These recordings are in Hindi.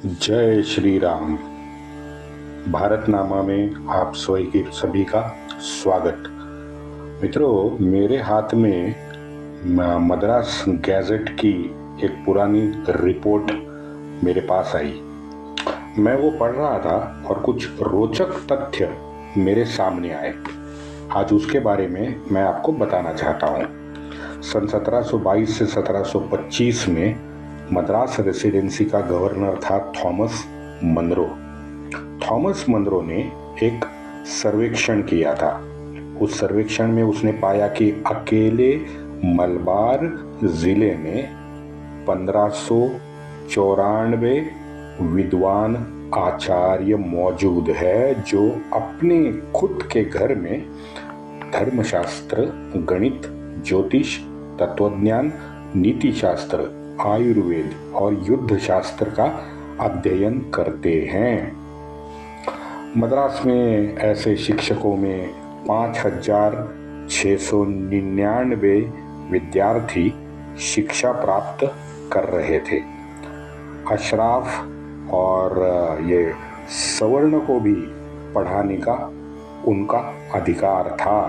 जय श्री राम। भारतनामा में आप सभी का स्वागत। मित्रों, मेरे हाथ में मद्रास गैजेट की एक पुरानी रिपोर्ट मेरे पास आई। मैं वो पढ़ रहा था और कुछ रोचक तथ्य मेरे सामने आए। आज उसके बारे में मैं आपको बताना चाहता हूँ। सन 1722 से 1725 में मद्रास रेसिडेंसी का गवर्नर था थॉमस मनरो। थॉमस मनरो ने एक सर्वेक्षण किया था। उस सर्वेक्षण में उसने पाया कि अकेले मलबार जिले में 1594 विद्वान आचार्य मौजूद है जो अपने खुद के घर में धर्मशास्त्र, गणित, ज्योतिष, तत्वज्ञान, नीति शास्त्र, आयुर्वेद और युद्ध शास्त्र का अध्ययन करते हैं। मद्रास में ऐसे शिक्षकों में 5699 विद्यार्थी शिक्षा प्राप्त कर रहे थे। अशराफ और ये सवर्ण को भी पढ़ाने का उनका अधिकार था।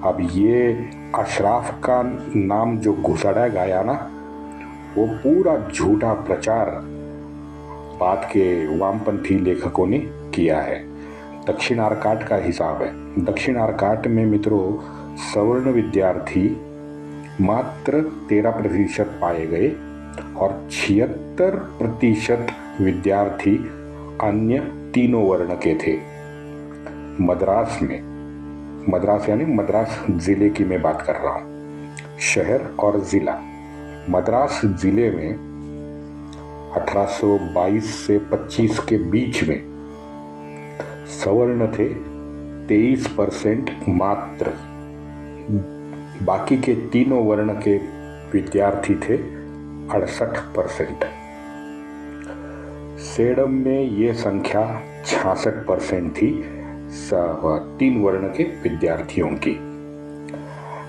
अब ये अशराफ का नाम जो घुसड़ा गया ना, वो पूरा झूठा प्रचार बाद के वामपंथी लेखकों ने किया है। दक्षिण आर्काट का हिसाब है। दक्षिण आर्काट में मित्रों सवर्ण विद्यार्थी मात्र 13% पाए गए और 76% विद्यार्थी अन्य तीनों वर्ण के थे। मद्रास में, मद्रास यानी मद्रास जिले की मैं बात कर रहा हूँ, शहर और जिला। मद्रास जिले में 1822 से 25 के बीच में सवर्ण थे 23% मात्र। बाकी के तीनों वर्ण के विद्यार्थी थे 68%। सेडम में ये संख्या 66% थी तीन वर्ण के विद्यार्थियों की।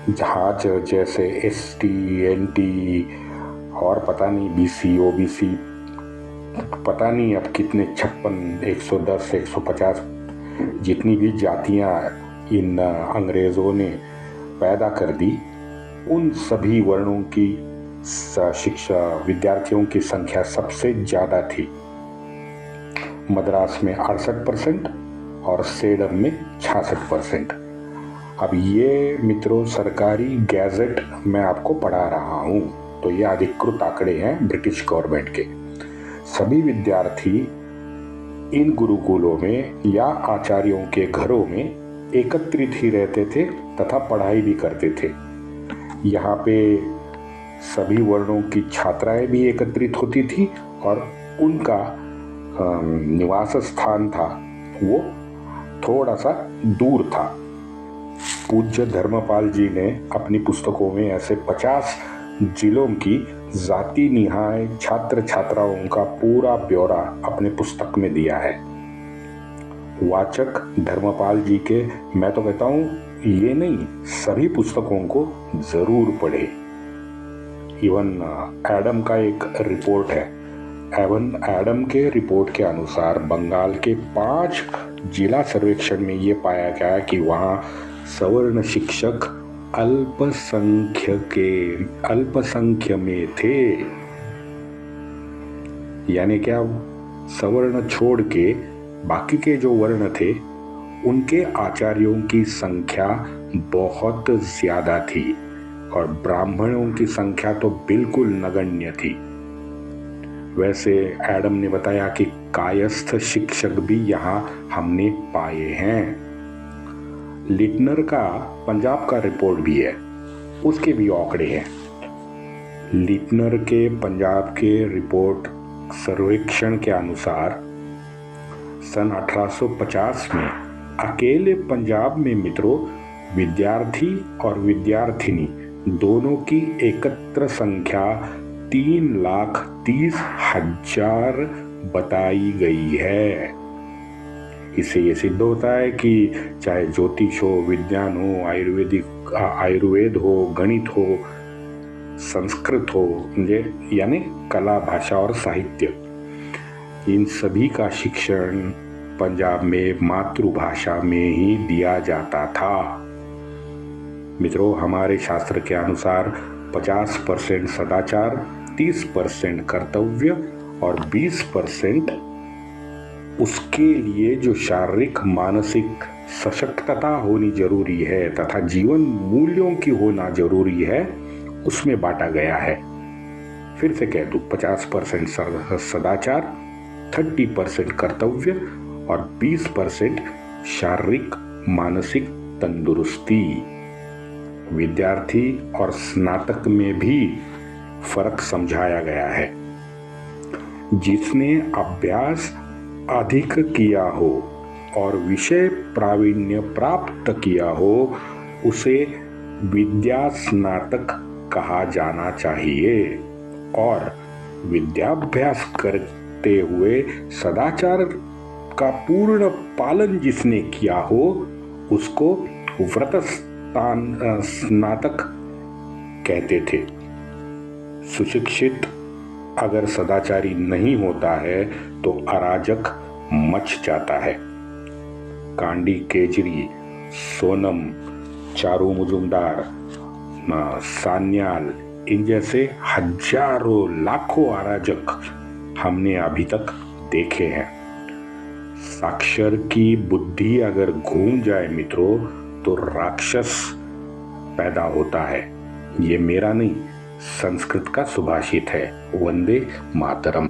जहाँ जैसे ST, NT और पता नहीं BC, OBC, पता नहीं अब कितने 56, 110, 150 जितनी भी जातियाँ इन अंग्रेज़ों ने पैदा कर दी, उन सभी वर्णों की शिक्षा विद्यार्थियों की संख्या सबसे ज़्यादा थी। मद्रास में 68% और सेडम में 66%। अब ये मित्रों सरकारी गैजेट मैं आपको पढ़ा रहा हूँ, तो ये अधिकृत आंकड़े हैं ब्रिटिश गवर्नमेंट के। सभी विद्यार्थी इन गुरुकुलों में या आचार्यों के घरों में एकत्रित ही रहते थे तथा पढ़ाई भी करते थे। यहाँ पे सभी वर्णों की छात्राएं भी एकत्रित होती थी और उनका निवास स्थान था वो थोड़ा सा दूर था। पूज्य धर्मपाल जी ने अपनी पुस्तकों में ऐसे 50 जिलों की जाति निहाय छात्र छात्राओं का पूरा ब्यौरा अपने पुस्तक में दिया है। वाचक धर्मपाल जी के, मैं तो कहता हूँ ये नहीं, सभी पुस्तकों को जरूर पढ़े। इवन एडम का एक रिपोर्ट है। एडम के रिपोर्ट के अनुसार बंगाल के 5 जिला सर्वेक्षण में ये पाया गया कि वहाँ सवर्ण शिक्षक अल्पसंख्य में थे। यानी क्या, सवर्ण छोड़ के बाकी के जो वर्ण थे उनके आचार्यों की संख्या बहुत ज्यादा थी और ब्राह्मणों की संख्या तो बिल्कुल नगण्य थी। वैसे एडम ने बताया कि कायस्थ शिक्षक भी यहाँ हमने पाए हैं। लिटनर का पंजाब का रिपोर्ट भी है, उसके भी आंकड़े हैं। लिटनर के पंजाब के रिपोर्ट सर्वेक्षण के अनुसार सन 1850 में अकेले पंजाब में मित्रों विद्यार्थी और विद्यार्थिनी दोनों की एकत्र संख्या 3,30,000 बताई गई है। इससे ये सिद्ध होता है कि चाहे ज्योतिष हो, विज्ञान हो, आयुर्वेद हो, गणित हो, संस्कृत हो, यानी कला, भाषा और साहित्य, इन सभी का शिक्षण पंजाब में मातृभाषा में ही दिया जाता था। मित्रों, हमारे शास्त्र के अनुसार 50% सदाचार, 30% कर्तव्य और 20% उसके लिए जो शारीरिक मानसिक सशक्तता होनी जरूरी है तथा जीवन मूल्यों की होना जरूरी है, उसमें बांटा गया है। फिर से कह दूं, 50% सदाचार, 30% कर्तव्य और 20% शारीरिक मानसिक तंदुरुस्ती। विद्यार्थी और स्नातक में भी फर्क समझाया गया है। जिसने अभ्यास अधिक किया हो और विषय प्रावीण्य प्राप्त किया हो, उसे विद्या स्नातक कहा जाना चाहिए, और विद्याभ्यास करते हुए सदाचार का पूर्ण पालन जिसने किया हो, उसको व्रत स्नातक कहते थे। सुशिक्षित अगर सदाचारी नहीं होता है तो अराजक मच जाता है। कांडी केजरी, सोनम, चारू मुजुमदार, सान्याल, इन जैसे हजारों लाखों अराजक हमने अभी तक देखे हैं। साक्षर की बुद्धि अगर घूम जाए मित्रों, तो राक्षस पैदा होता है। ये मेरा नहीं, संस्कृत का सुभाषित है। वंदे मातरम।